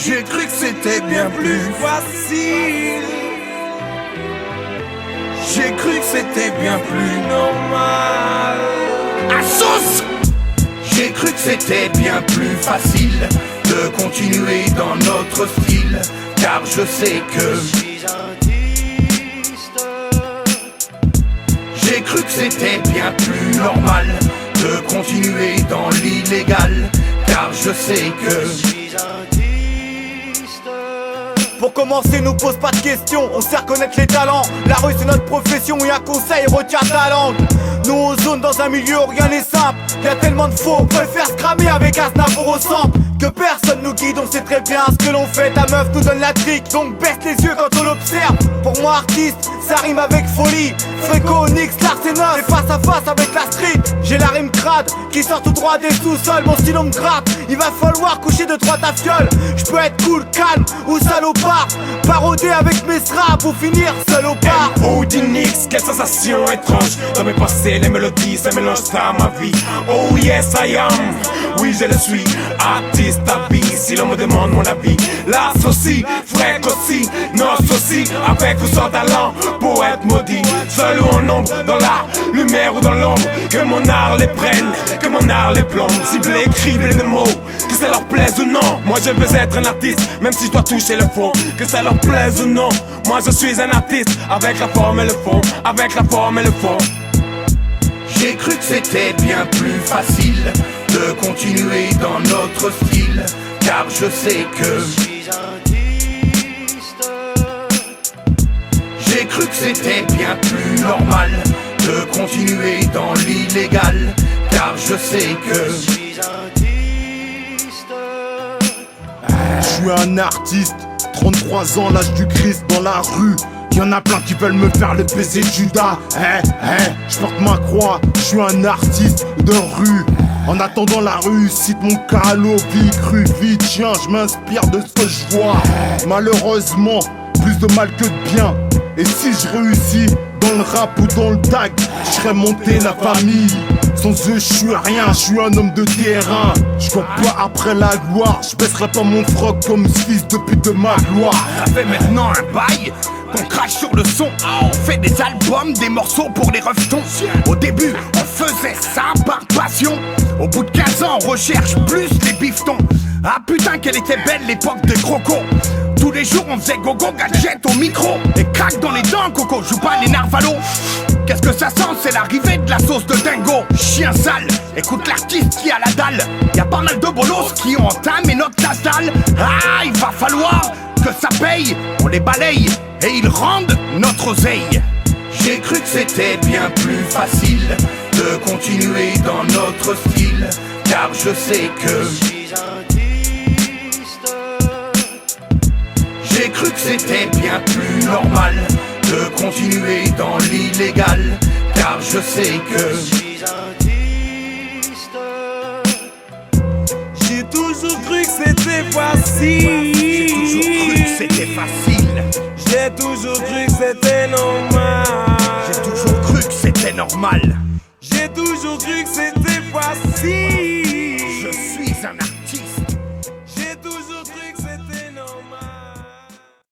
J'ai cru que c'était bien plus facile. J'ai cru que c'était bien plus normal. À sauce! J'ai cru que c'était bien plus facile de continuer dans notre style, car je sais que j'ai cru que c'était bien plus normal de continuer dans l'illégal, car je sais que pour commencer, nous pose pas de questions, on sait reconnaître les talents. La rue c'est notre profession, y'a un conseil, retiens ta langue. Nous on zone dans un milieu où rien n'est simple. Y'a tellement de faux, on préfère se cramer avec un Aznavour au centre. Que personne nous guide, on sait très bien ce que l'on fait. Ta meuf nous donne la trique, donc baisse les yeux quand on l'observe. Pour moi artiste, ça rime avec folie. Fréco, Nix, Larsenos, et face à face avec la street. J'ai la rime crade, qui sort tout droit des sous-sols. Mon stylo me gratte, il va falloir coucher de trois ta fiole. J'peux être cool, calme ou salopard, parodé avec mes straps pour finir seul au bar. Nix, quelle sensation étrange. Dans mes pensées, les mélodies, ça mélange à ma vie. Oh yes I am, oui je le suis. Artiste à vie, si l'on me demande mon avis. Là aussi, frère aussi, nos aussi. Avec ou sans talent, poète maudit. Seul ou en ombre, dans la lumière ou dans l'ombre. Que mon art les prenne, que mon art les plombe. Cible, écrivent les mots, que ça leur plaise ou non. Moi je veux être un artiste, même si je dois toucher le fond. Que ça leur plaise ou non, moi je suis un artiste. Avec la forme et le fond, avec la forme et le fond. J'ai cru que c'était bien plus facile de continuer dans notre style, car je sais que j'ai cru que c'était bien plus normal de continuer dans l'illégal, car je sais que je suis un artiste, 33 ans, l'âge du Christ dans la rue. Y'en a plein qui veulent me faire le baiser de Judas. Je porte ma croix, je suis un artiste de rue. En attendant la réussite, mon calot vie cru vie. Tiens, je m'inspire de ce que je vois. Malheureusement, plus de mal que de bien. Et si je réussis dans le rap ou dans le tag, je serais monté la famille. Sans eux, je suis rien, je suis un homme de terrain. Je cours pas après la gloire, je baisserai pas mon froc comme ce fils de pute de ma gloire. Ça fait maintenant un bail qu'on crache sur le son. On fait des albums, des morceaux pour les rejetons. Au début, on faisait ça par passion. Au bout de 15 ans, on recherche plus les bifetons. Ah putain, quelle était belle l'époque de Croco. Tous les jours, on faisait gogo gadget au micro. Et craque dans les dents, Coco, joue pas les narvalos. Qu'est-ce que ça sent, c'est l'arrivée de la sauce de dingo. Chien sale, écoute l'artiste qui a la dalle. Y'a pas mal de bolos qui ont entamé notre tasse dalle. Ah, il va falloir que ça paye. On les balaye et ils rendent notre oseille. J'ai cru que c'était bien plus facile de continuer dans notre style, car je sais que j'ai cru que c'était bien plus normal de continuer dans l'illégal, car je sais que J'ai toujours cru que c'était facile. j'ai toujours cru que c'était facile. J'ai toujours cru que c'était normal. J'ai toujours cru que c'était normal. J'ai toujours cru que c'était facile. Je suis un